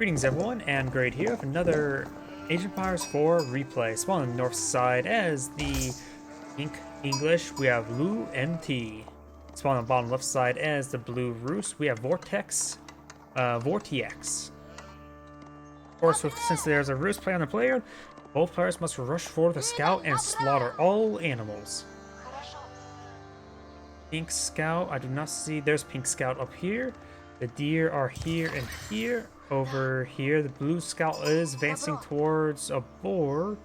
Greetings everyone, and Great here with another Age of Empires 4 replay. Spawn on the north side as the pink English, we have LoueMT. Spawn on the bottom left side as the blue Roost, we have VortiX. Of course, since there's a Roost play on the player, both players must rush for the scout and slaughter all animals. Pink Scout, I do not see, there's Pink Scout up here. The deer are here and here. Over here, the blue scout is advancing towards a boar.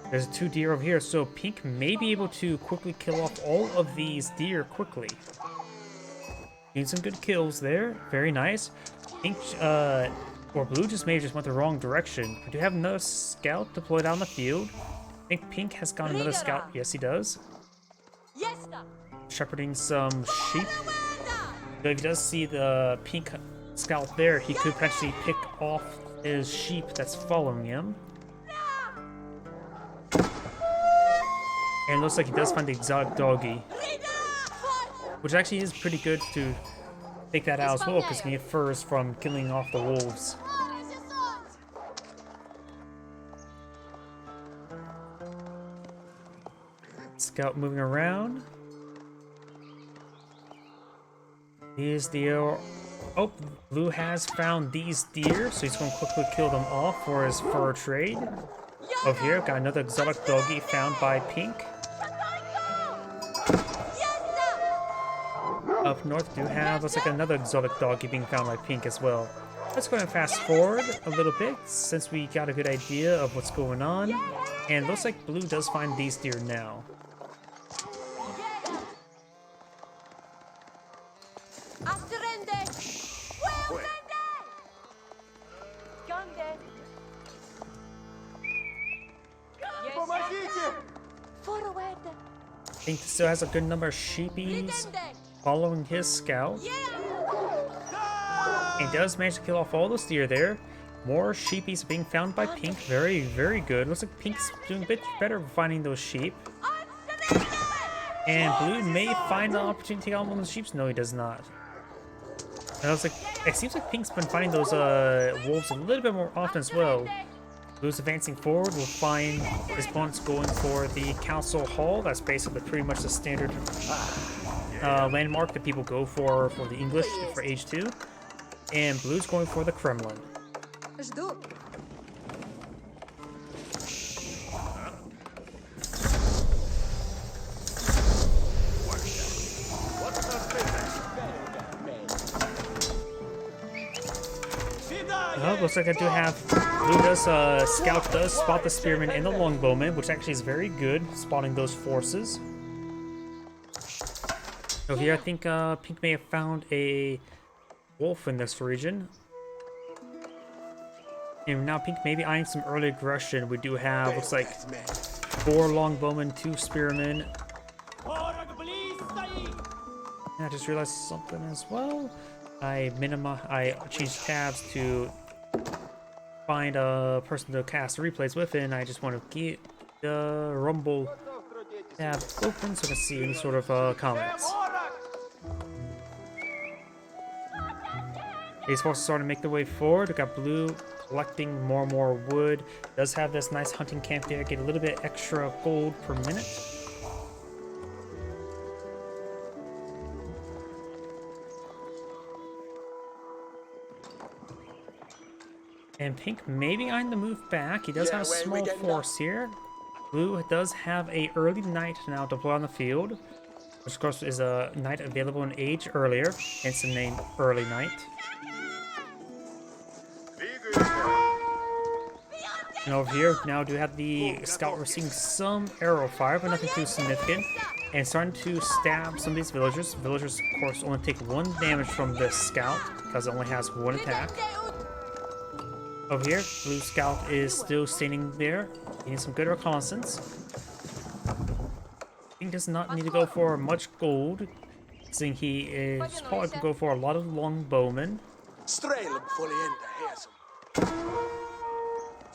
There's 2 deer over here, so pink may be able to quickly kill off all of these deer quickly. Getting some good kills there, very nice. Pink, or blue just may have just went the wrong direction. We do have another scout deployed out in the field. I think pink has got another scout. Yes, he does. Shepherding some sheep. So if he does see the pink scout there, he could potentially pick off his sheep that's following him. And it looks like he does find the exotic doggy, which actually is pretty good to take that out as well, because he can get furs from killing off the wolves. Scout moving around. Here's the oh, blue has found these deer, so he's going to quickly kill them off for his fur trade. Over here, got another exotic doggy found by pink. Up north, do have, looks like another exotic doggy being found by pink as well. Let's go ahead and fast forward a little bit, since we got a good idea of what's going on. And it looks like blue does find these deer now. Pink still has a good number of sheepies following his scout. And does manage to kill off all those deer there. More sheepies being found by pink. Very, very good. Looks like pink's doing a bit better finding those sheep. And blue may find the opportunity to take out one of the sheep. No, he does not. And I was like, it seems like pink's been finding those wolves a little bit more often as well. Blue's advancing forward, we'll find his opponents going for the Council Hall. That's basically pretty much the standard landmark that people go for the English for Age 2. And blue's going for the Kremlin. Oh, looks like I do have blue does scout does spot the spearman and the longbowman, which actually is very good spotting those forces. So here I think pink may have found a wolf in this region. And now pink may be eyeing some early aggression. We do have, looks like, 4 longbowmen, 2 spearmen. I just realized something as well. I changed tabs to find a person to cast replays with, and I just want to get the Rumble tab open so I can see any sort of comments. These forces starting to make their way forward. We got blue collecting more and more wood. Does have this nice hunting camp there. Get a little bit extra gold per minute. And pink may be eyeing the move back. He does have a small force here. Blue does have a early knight now deployed on the field, which of course is a knight available in Age earlier, hence the name Early Knight. And over here now do have the scout receiving some arrow fire, but nothing too significant, and starting to stab some of these villagers. Villagers, of course, only take 1 damage from this scout because it only has 1 attack. Over here, blue scout is still standing there, getting some good reconnaissance. He does not need to go for much gold, seeing he is probably going to go for a lot of longbowmen.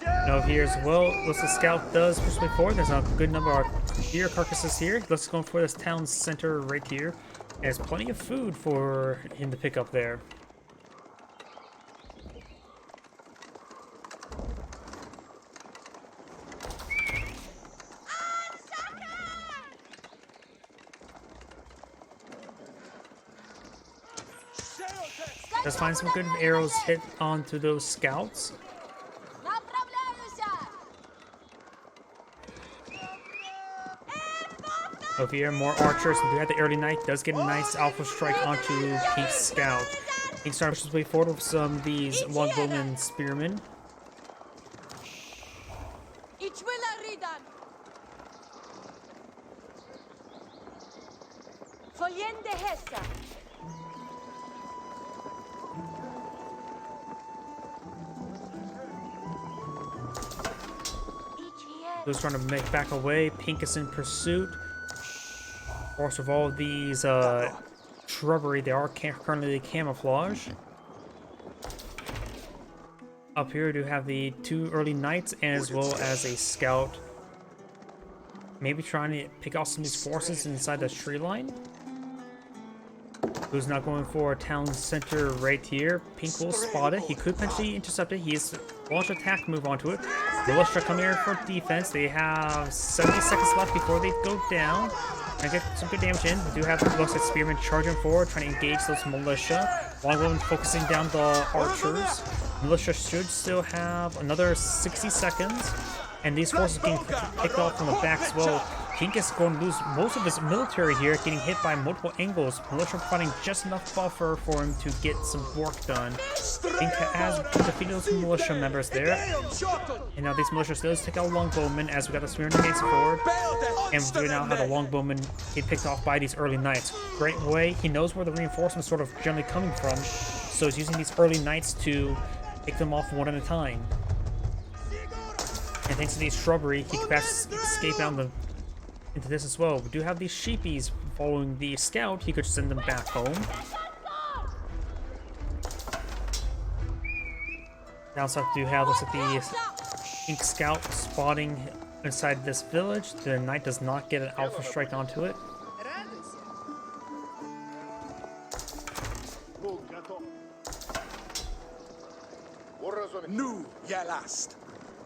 And over here as well, looks like the scout does push way forward. There's a good number of deer carcasses here. Let's go for this town center right here. There's plenty of food for him to pick up there. Let's find some good arrows hit onto those scouts. Over here, more archers. We have the early knight. Does get a nice alpha strike onto Pink's scout. Pink starts his way forward with some of these longbowmen spearmen. Those trying to make back away. Pink is in pursuit. Of course, with all of these shrubbery, they are currently camouflage. Up here, we do have the 2 early knights as well as a scout. Maybe trying to pick off some of these forces inside the tree line. Who's not going for a town center right here. Pink will spot it. He could potentially intercept it. He's launched attack move onto it. Militia come here for defense. They have 70 seconds left before they go down. And get some good damage in. We do have the looks like spearmen charging forward, trying to engage those militia. Longbow focusing down the archers. Militia should still have another 60 seconds. And these forces are getting picked off from the back as well. Pink is going to lose most of his military here, getting hit by multiple angles. Militia providing just enough buffer for him to get some work done. Pink has defeated those militia members there. And now these militia does take out longbowmen as we got the spearmen advancing forward. And we now have the longbowmen get picked off by these early knights. Great way. He knows where the reinforcements sort of generally coming from. So he's using these early knights to pick them off one at a time. And thanks to these shrubbery, he can best escape out into this as well. We do have these sheepies following the scout. He could send them back home. Downside, do have looks like the Pink scout spotting inside this village. The knight does not get an alpha strike onto it.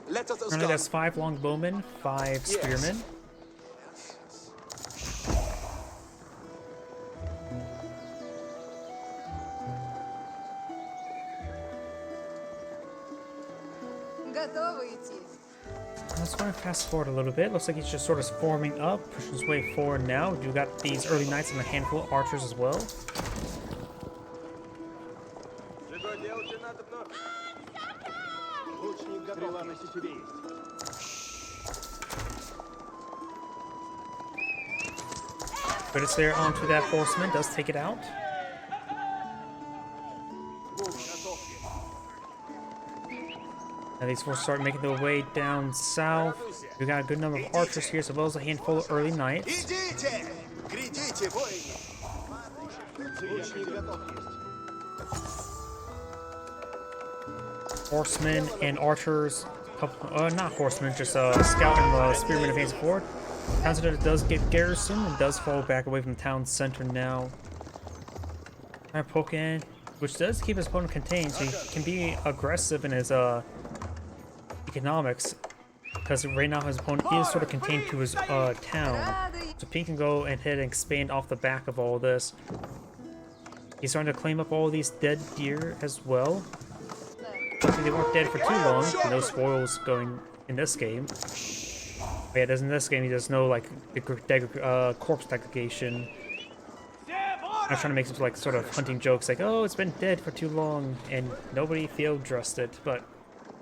Currently, that's 5 longbowmen, 5 spearmen. Let's go and fast forward a little bit. Looks like he's just sort of forming up, pushing his way forward now. You got these early knights and a handful of archers as well. But it's there onto that horseman, does take it out. Now these forces start making their way down south. We got a good number of archers here, as well as a handful of early knights. Horsemen and archers, not horsemen, just scout and spearmen advancing forward. Town center does get garrisoned and does fall back away from the town center now. Trying to poke in, which does keep his opponent contained, so he can be aggressive in his economics, because right now his opponent is sort of contained to his town. So Pink can go ahead and expand off the back of all this. He's starting to claim up all these dead deer as well. Hopefully they weren't dead for too long. No spoils going in this game. But yeah, in this game, there's no like corpse degradation. I'm trying to make some like sort of hunting jokes, like, oh, it's been dead for too long, and nobody field dressed it. But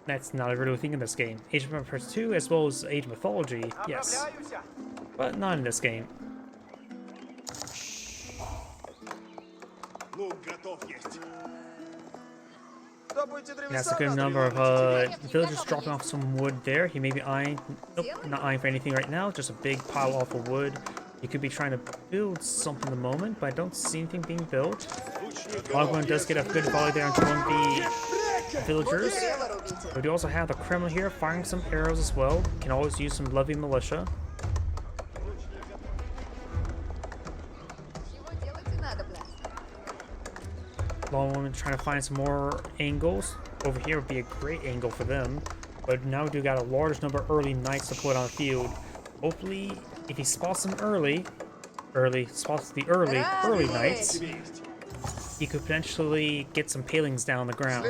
that's not a real thing in this game. Age of Empires 2, as well as Age of Mythology, yes, but not in this game. That's a good number of villagers dropping off some wood there. He may be eyeing, nope, not eyeing for anything right now, just a big pile off of wood. He could be trying to build something at the moment, but I don't see anything being built. Logman does get a good volley there into one of the villagers. We do also have the Kremlin here firing some arrows as well. Can always use some levy militia. Longwoman trying to find some more angles. Over here would be a great angle for them. But now we do got a large number of early knights to put on the field. Hopefully, if he spots them spots the early knights, he could potentially get some palings down on the ground.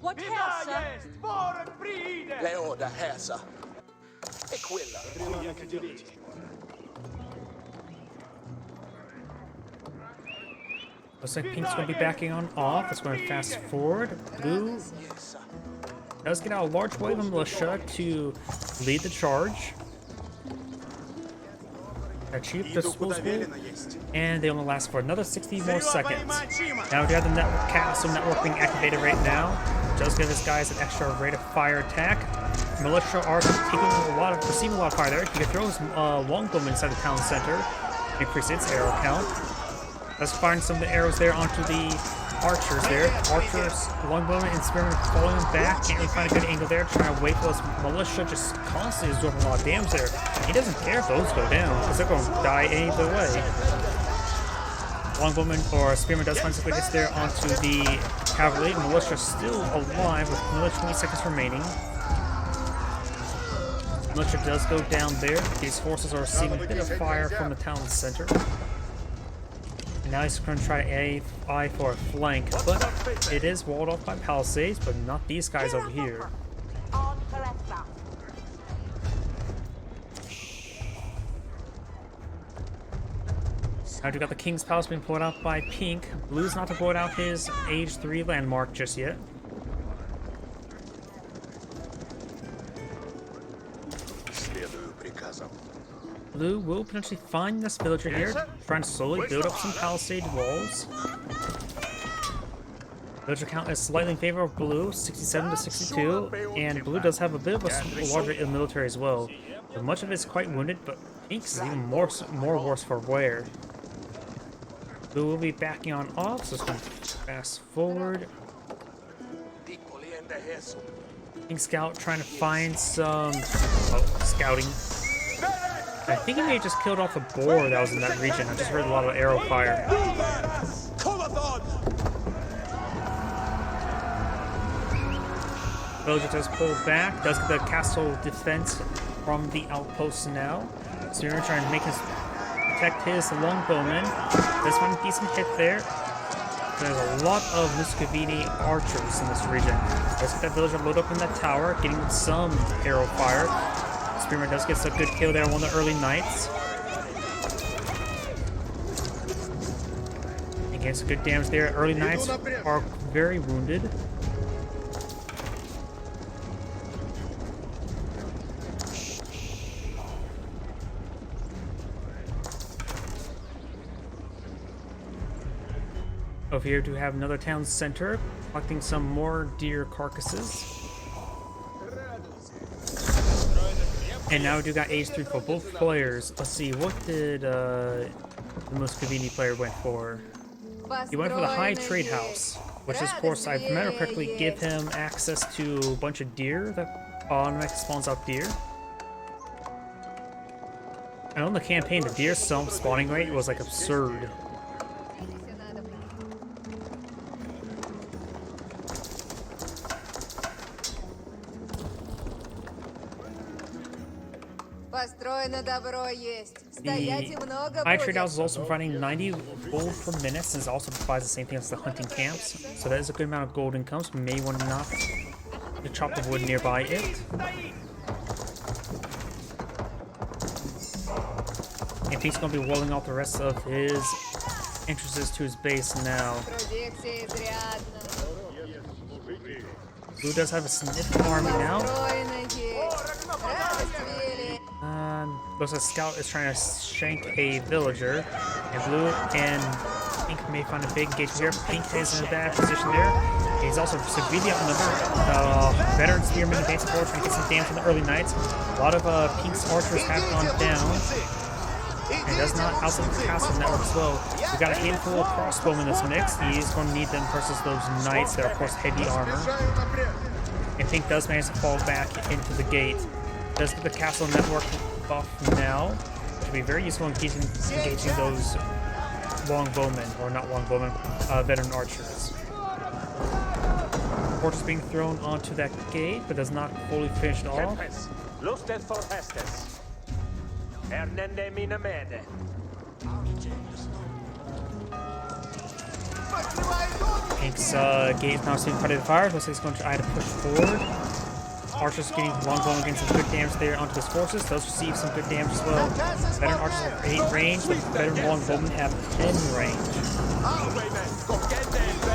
What casa? Looks like Pink's going to be backing on off. Let's go and fast forward. Blue does get out a large wave of militia to lead the charge. Cheap disposable, and they only last for another 60 more seconds. Now we have the castle network being activated right now. Does give his guys an extra rate of fire attack. Militia are receiving a lot of fire there. He can throw his longbow inside the town center, increase its arrow count. Let's find some of the arrows there onto the archers there. Archers, longbowmen, and spearmen falling back. Can't really find a good angle there. Trying to wait for those militia, just constantly absorbing a lot of damage there. He doesn't care if those go down, because they're going to die either way. Longbowman or spearman does find some good hits there onto the cavalry. Militia still alive with another 20 seconds remaining. Militia does go down there. These forces are receiving a bit of fire from the town center. Now he's going to try to eye for a flank, but it is walled off by palisades, but not these guys over here. Now we got the King's Palace being pulled out by Pink. Blue's not to pull out his Age 3 landmark just yet. Blue will potentially find this villager here, trying to slowly build up some palisade walls. Villager count is slightly in favor of Blue, 67 to 62, and Blue does have a bit of a larger military as well. But much of it is quite wounded, but Pink's is even more worse for wear. Blue will be backing on off, so it's going to fast forward. Pink Scout trying to find some scouting. I think he may have just killed off a boar that was in that region. I just heard a lot of arrow fire. Villager does pull back, does get the castle defense from the outposts now. So you're trying to make his protect his longbowman. Does find a decent hit there. There's a lot of Muscovini archers in this region. Let's get that villager load up in that tower, getting some arrow fire. Spearman does get a good kill there on one of the early knights. And gets some good damage there. Early knights are very wounded. Over here to have another town center, collecting some more deer carcasses. And now we do got Age 3 for both players. Let's see, what did the Muscovini player went for? He went for the High Trade House, which is, of course, if I remember correctly, give him access to a bunch of deer that automatically spawns out deer. And on the campaign, the deer spawning rate was like absurd. The High Trade House is also providing 90 gold per minute, since it also provides the same thing as the hunting camps. So that is a good amount of gold income, so we may want to knock to chop the wood nearby it. And Pink's going to be rolling out the rest of his entrances to his base now. Blue does have a significant army now. Looks like Scout is trying to shank a villager. And Blue and Pink may find a big engagement here. Pink is in a bad position there. He's also severely outnumbered. Veteran spearmen advancing forward, trying to get some damage from the early knights. A lot of Pink's archers have gone down. And does not outside the castle network as well. We've got a handful of crossbowmen in this mix. He's going to need them versus those knights that are, of course, heavy armor. And Pink does manage to fall back into the gate. Does get the castle network buff now, which will be very useful in engaging those longbowmen, or not longbowmen, veteran archers. Fortress being thrown onto that gate, but does not fully finish off. Pink's gate's now seeing quite a bit of fire. Looks like he's going to try to push forward. Archer's getting longbow and getting some good damage there onto his forces. Those receive some good damage as well. Veteran archers have 8 range, but veteran longbowmen have 10 range.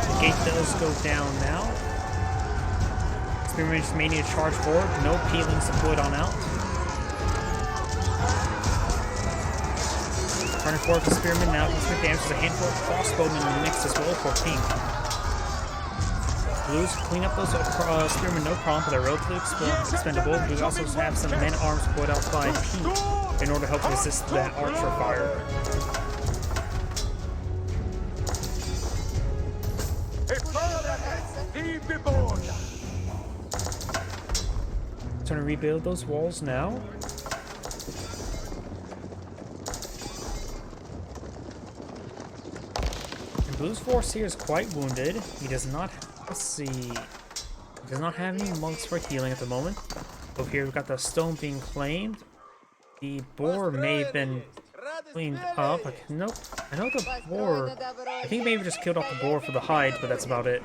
The gate does go down now. Spearman just may need to charge forward. No peelings deployed on out. Turning forward for Spearman now. He's good damage. There's a handful of crossbowmen in the mix as well for Pink. Blues clean up those Spearmen no problem, but they're relatively expendable. Blues also have some men-at-arms put out by Pink in order to help resist that archer fire. Trying to rebuild those walls now. And Blue's force here is quite wounded. He does not, let's see, he does not have any monks for healing at the moment. Over here we've got the stone being claimed. The boar may have been cleaned up. Nope. I know the boar, I think maybe just killed off the boar for the hide, but that's about it.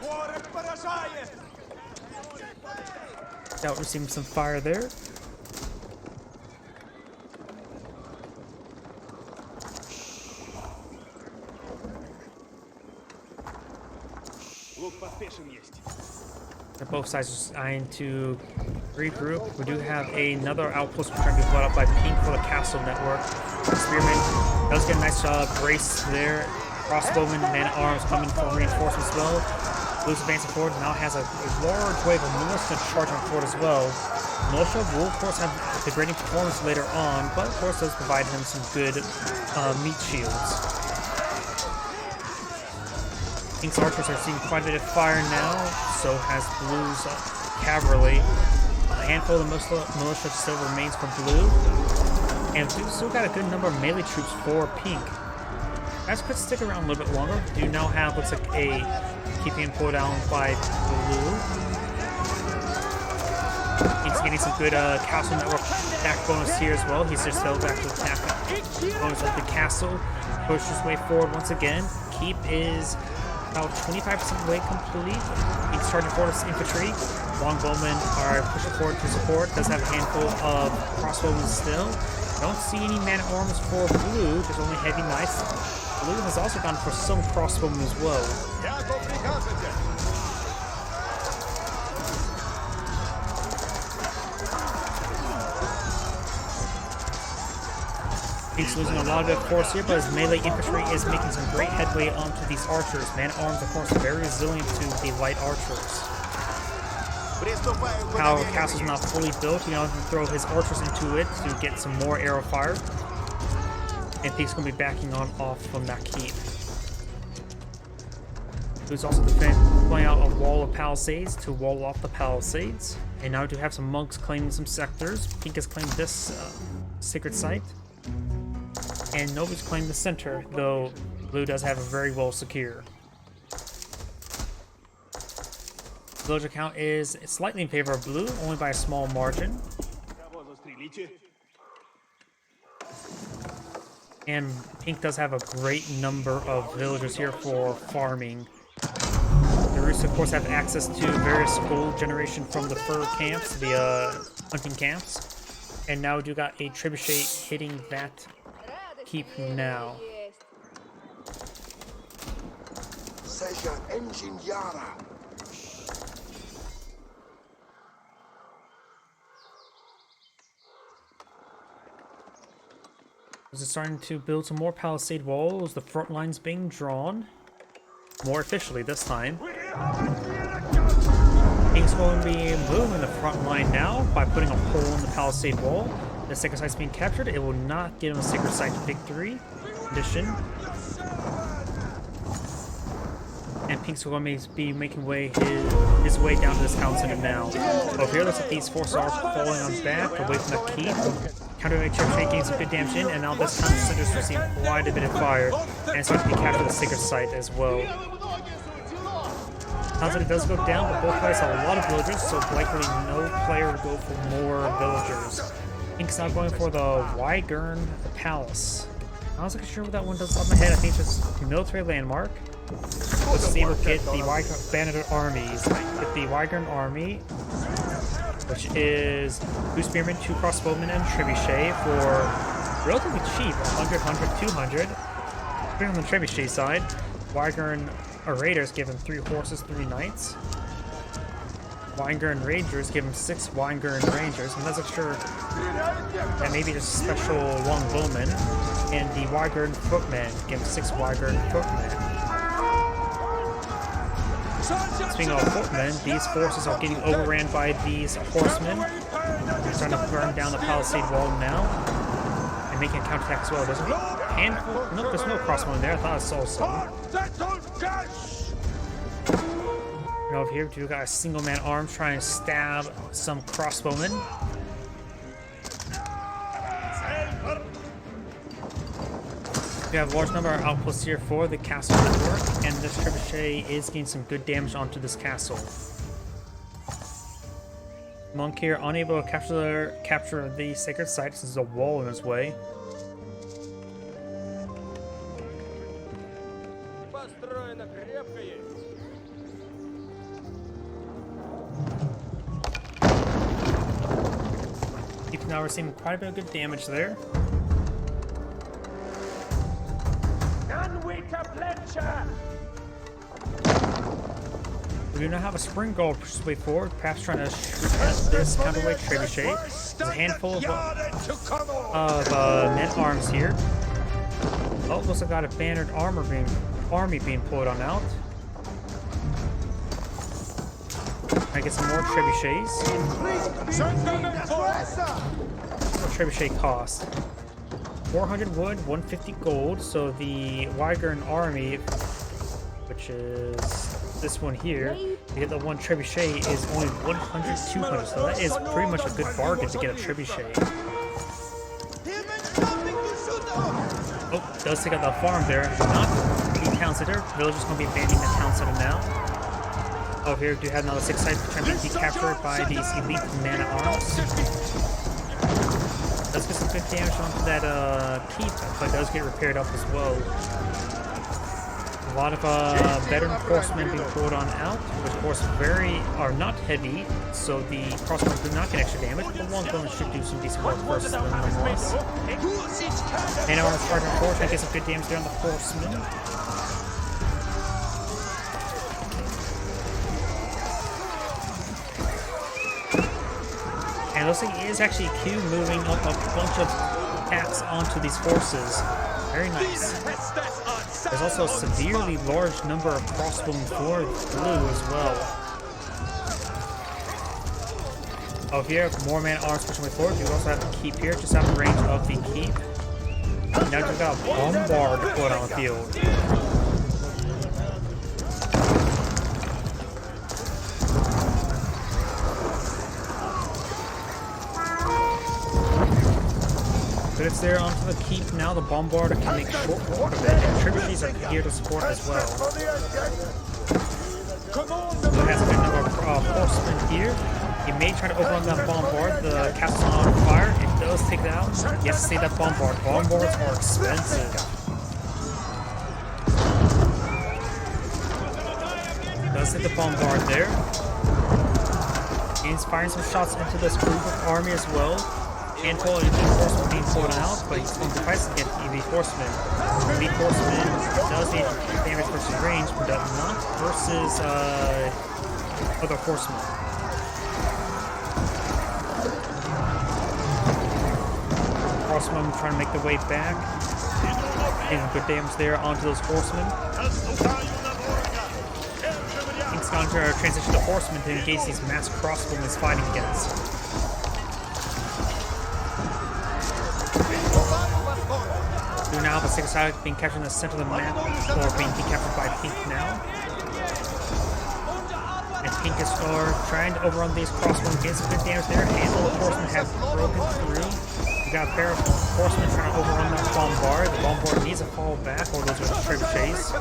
Out receiving some fire there. Both sides are trying to regroup. We do have another outpost trying to be brought up by Pink for the castle network. Spearman does get a nice brace there. Crossbowmen, man-at-arms coming for reinforcements as well. Blue's advancing forward, now has a large wave of militia charging forward as well. Militia will of course have degrading performance later on, but of course does provide him some good meat shields. Pink's archers are seeing quite a bit of fire now, so has Blue's cavalry. A handful of militia still remains for Blue, and Blue's still got a good number of melee troops for Pink. Guys could stick around a little bit longer. Do now have looks like a keeping him pulled down by Blue. He's getting some good castle network attack bonus here as well. He's just held back to attack bonus of the castle. Push his way forward once again. Keep is about 25% way complete. He's charging forward his infantry. Longbowmen are pushing forward to support. Does have a handful of crossbowmen still. Don't see any man-at-arms for Blue. There's only heavy knights. Blue has also gone for some crossbowmen as well. He's losing a lot of force here, but his melee infantry is making some great headway onto these archers. Man-at-arms, of course, very resilient to the light archers. Our castle's not fully built. You know, throw his archers into it to get some more arrow fire. And Pink's going to be backing off from that keep. Who's also pulling out a wall of palisades to wall off the palisades. And now we do have some monks claiming some sectors. Pink has claimed this sacred site. And nobody's claimed the center, though Blue does have a very well secure. Villager count is slightly in favor of Blue, only by a small margin. And Pink does have a great number of villagers here for farming. The Roosts, of course, have access to various gold generation from the fur camps, the hunting camps. And now we do got a trebuchet hitting that keep now. Is it starting to build some more palisade walls? The front line's being drawn more officially this time. Pink's going to be moving the front line now by putting a hole in the palisade wall. The sacred site's being captured. It will not give him a sacred site victory condition. And Pink's going to be making his way down to this town center now. Over here, looks like these forces are falling on his back away from the keep. Counter-raid trebuchet getting some good damage in, and now this town center is receiving quite a bit of fire, and it's starting to be captured the sacred site as well. Town center does go down, but both players have a lot of villagers, so likely no player will go for more villagers. Pink's now going for the Wyvern Palace. I wasn't sure what that one does off my head. I think it's just a military landmark. Let's see, we'll get the Bandit armies. Get the Wyvern army, which is 2 spearmen, 2 crossbowmen, and trebuchet for relatively cheap, 100, 100, 200. Putting on the trebuchet side, Wyvern raiders give him 3 horses, 3 knights. Wyvern Rangers give him 6 Wyvern Rangers. I'm not so sure that maybe just special longbowmen. And the Wyvern Footmen give him 6 Wyvern Footmen. Speaking of footmen, these forces are getting overran by these horsemen. They're starting to burn down the palisade wall now and making a counterattack as well. There's a handful. Nope, there's no crossbowmen there. I thought I saw some. And over here, we got a single man arms trying to stab some crossbowmen. We have a large number of outposts here for the castle work, and this trebuchet is getting some good damage onto this castle. Monk here unable to capture the sacred site. This is a wall in his way. Now we're seeing quite a bit of good damage there. We do not have a spring guard push his way forward, perhaps trying to shoot at this counterweight trebuchet. There's a handful of men-arms here. Oh, looks like I got a bannered army being pulled on out. I get some more trebuchets. What trebuchet cost? 400 wood, 150 gold. So the Wyvern army, which is this one here, to get the one trebuchet is only 100, 200. So that is pretty much a good bargain to get a trebuchet. Oh, does take out the farm there. Not the town center. Villagers going to be abandoning the town center now. Oh, here we do have another 6 sites trying to be decaptured by these elite man-at-arms. Does get some good damage onto that keep, but does get repaired up as well. A lot of veteran horsemen being pulled on out, which of course are not heavy, so the crossbows do not get extra damage, but longbowmen should do some decent work versus them nonetheless. Man-at-arms charging forward, trying to get some good damage there on the horsemen. And it looks like it is actually Q moving up a bunch of attacks onto these forces. Very nice. There's also a severely large number of crossbowmen for blue as well. Oh, here, more man-at-arms pushing way forward. You also have the keep here, just out of range of the keep. Now we've got a bombard put on the field. But it's there onto the keep now. The bombarder can make short work of it, and trebuchets are here to support as well. Blue has a good number of horsemen here. He may try to overrun that bombard. The castle's on fire. It does take it out. You have to save that bombard. Bombards are expensive. Does hit the bombard there. He's firing some shots into this group of army as well. Handful of elite horsemen being pulled out, but he's going to fight against elite horsemen. Elite horsemen does need damage versus range, but does not versus other horsemen. Horsemen trying to make their way back. Getting good damage there onto those horsemen. He's going to transition to horsemen to engage these mass crossbowmen he's fighting against. We now have a single side being captured in the center of the map, or being decaptured by Pink now. And Pink is trying to overrun these crossbows, getting some good damage there. A handful of horsemen have broken through. We got a pair of horsemen trying to overrun that bombard. The bombard needs to fall back, or those are trebuchets.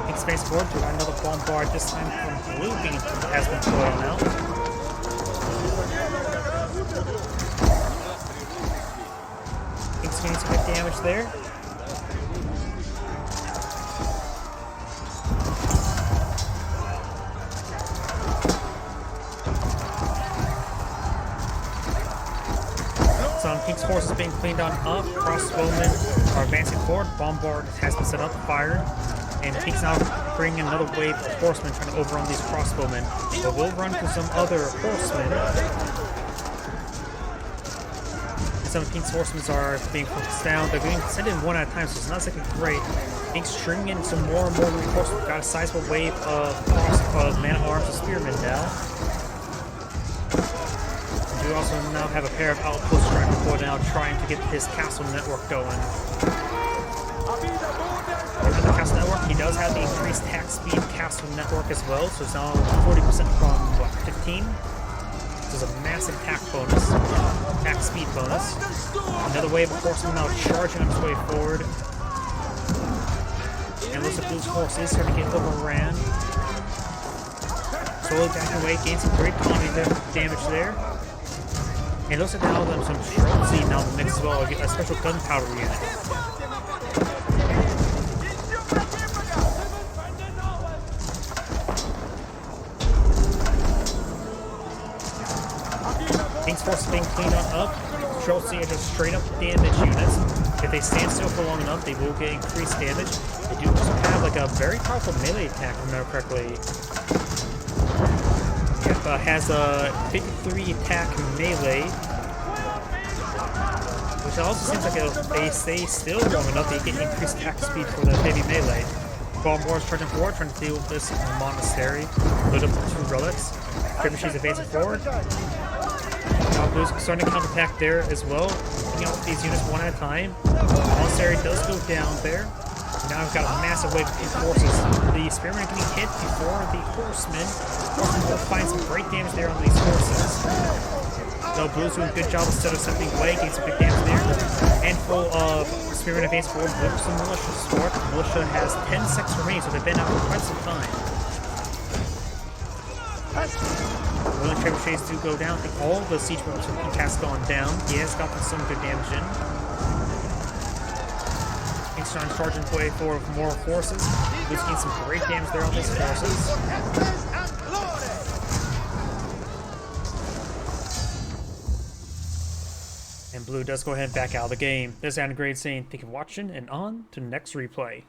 Pink space forward, we got another bombard, this time from blue has been pulled on out. damage there. Some Pink's forces being cleaned on up. Crossbowmen are advancing forward. Bombard has been set up, fired. And Pink's now bringing another wave of horsemen trying to overrun these crossbowmen. But we'll run to some other horsemen. And some of Pink's horsemen are being focused down. They're being sent in one at a time, so it's not looking great. Pink's stringing in some more and more reinforcements. Got a sizable wave of man-at-arms and spearmen now. We also now have a pair of outposts trying to pull down, trying to get his castle network going. With the castle network, he does have the increased attack speed castle network as well, so it's now 40% from, what, 15? So it's a massive attack bonus, attack speed bonus. Another wave of horsemen now charging on its way forward. And looks like Blue's horse is starting to get overran. Slowly backing away, gains some great economy damage there. And it looks like now there's some Schultzy now in the mix as well, a special gunpowder unit. Pink's force is being cleaned on up. Schultzy are just straight up damage units. If they stand still for long enough, they will get increased damage. They do also have like a very powerful melee attack, if I remember correctly. Has a 53 attack melee, which also seems like if they stay still long enough, they get increased attack speed for the heavy melee. Bombard's charging forward, trying to deal with this monastery. Load up 2 relics. Crit Machine's advancing forward. Now Blue's starting to counterattack there as well, picking off these units one at a time. Monastery does go down there. Now we've got a massive wave of forces. The spearmen are getting hit before the horsemen. Horsemen will find some great damage there on these horses. So Blue's doing a good job instead of stepping away, getting some big damage there. Handful of spearmen advance forward with some militia support. The militia has 10 seconds remaining, so they've been out for quite some time. Willing trebuchets do go down. I think all the siege weapons from Pink has gone down. He has gotten some good damage in. Starting charging way forward with more forces. Blue's getting some great damage there on these forces. And Blue does go ahead and back out of the game. This is Anna Grade saying thank you for watching, and on to the next replay.